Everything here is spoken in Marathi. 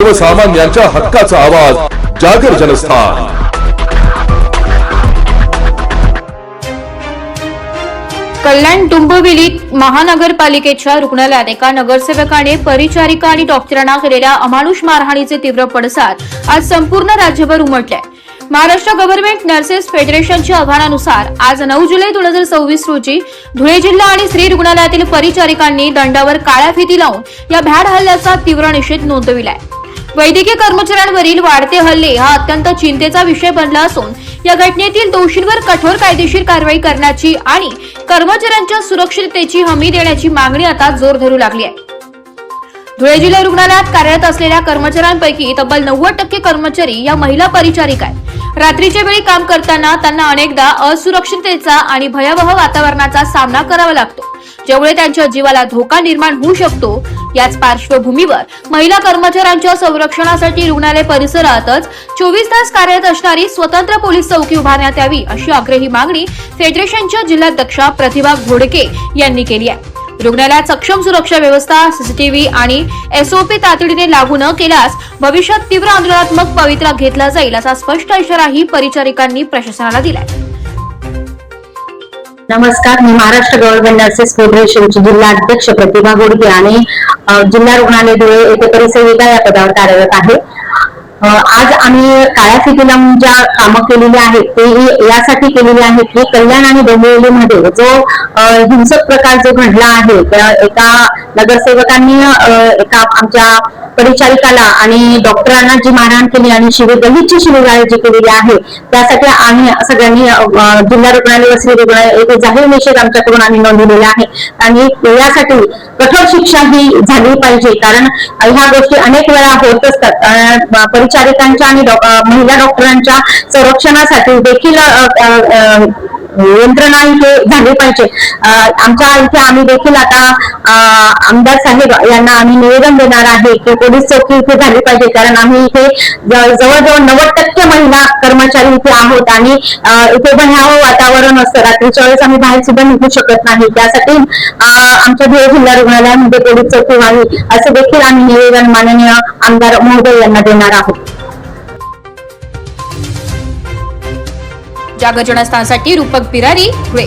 सर्वसामान्यांच्या हक्काचा आवाज जागर जनस्थान। कल्याण डोंबिवलीत महानगरपालिकेच्या रुग्णालयात एका नगरसेवकाने परिचारिका आणि डॉक्टरांना केलेल्या अमानुष मारहाणीचे तीव्र पडसाद आज संपूर्ण राज्यभर उमटले। महाराष्ट्र गव्हर्नमेंट नर्सेस फेडरेशनच्या आवाहनानुसार आज 9 जुलै 2024 रोजी धुळे जिल्हा आणि स्त्री रुग्णालयातील परिचारिकांनी दंडावर काळ्या फिती लावून या भ्याड हल्ल्याचा तीव्र निषेध नोंदविलाय। वैद्यकीय कर्मचाऱ्यांवरील वाढते हल्ले हा अत्यंत चिंतेचा विषय बनला असून या घटनेतील दोषींवर कठोर कायदेशीर कारवाई करण्याची आणि कर्मचाऱ्यांच्या सुरक्षिततेची हमी देण्याची मागणी आता जोर धरू लागली आहे। धुळे जिल्हा रुग्णालयात कार्यरत असलेल्या कर्मचाऱ्यांपैकी तब्बल 90% कर्मचारी या महिला परिचारिका आहेत। रात्रीच्या वेळी काम करताना त्यांना अनेकदा असुरक्षिततेचा आणि भयावह वातावरणाचा सामना करावा लागतो, ज्यामुळे त्यांच्या जीवाला धोका निर्माण होऊ शकतो। याच पार्श्वभूमीवर महिला कर्मचाऱ्यांच्या संरक्षणासाठी रुग्णालय परिसरातच 24 तास कार्यरत असणारी स्वतंत्र पोलीस चौकी उभारण्यात यावी अशी आग्रही मागणी फेडरेशनच्या जिल्हाध्यक्षा प्रतिभा घोडके यांनी केली आहे। रुग्णालयात सक्षम सुरक्षा व्यवस्था, सीसीटीव्ही आणि एसओपी तातडीने लागू न केल्यास भविष्यात तीव्र आंदोलनात्मक पवित्रा घेतला जाईल असा स्पष्ट इशाराही परिचारिकांनी प्रशासनाला दिलाय। नमस्कार, मी महाराष्ट्र गव्हर्नमेंट नर्सेस फेडरेशनची जिल्हा अध्यक्ष प्रतिभा घोडके आणि जिल्हा रुग्णालय धुळे येथे परिसेविका या पदावर कार्यरत आहे। आज आम्ही काळ्या फिती लावून ज्या कामं केलेली आहेत ते यासाठी केलेली आहेत की कल्याण आणि डोंबिवलीमध्ये जो हिंसक प्रकार जो घडला आहे, त्या एका नगरसेवकांनी एका आमच्या परिचारिकाला आणि डॉक्टरांना जी मारहाण केली आणि गलिच्छ शिवीगाळ जी केलेली आहे, त्यासाठी आम्ही सगळ्यांनी जिल्हा रुग्णालय व श्री रुग्णालय येथे जाहीर निषेध आमच्याकडून आम्ही नोंदवलेला आहे आणि यासाठी कठोर शिक्षा ही झाली पाहिजे, कारण ह्या गोष्टी अनेक वेळा होत असतात। परिचारिकांच्या आणि महिला डॉक्टरांच्या संरक्षणासाठी देखील यंत्रणा इथे झाली पाहिजे। आमच्या इथे आम्ही देखील आता आमदार साहेब यांना आम्ही निवेदन देणार आहे की पोलीस चौकी इथे झाली पाहिजे, कारण आम्ही इथे जवळजवळ 90% महिला कर्मचारी इथे आहोत आणि इथे भयावह वातावरण असतं। रात्रीच्या वेळेस आम्ही बाहेर सुद्धा निघू शकत नाही, त्यासाठी आमच्या धुळे जिल्हा रुग्णालयामध्ये पोलीस चौकी व्हावी असे देखील आम्ही निवेदन माननीय आमदार महोदय यांना देणार आहोत। जागर जनस्थानसाठी रूपक बिरारी, धुळे।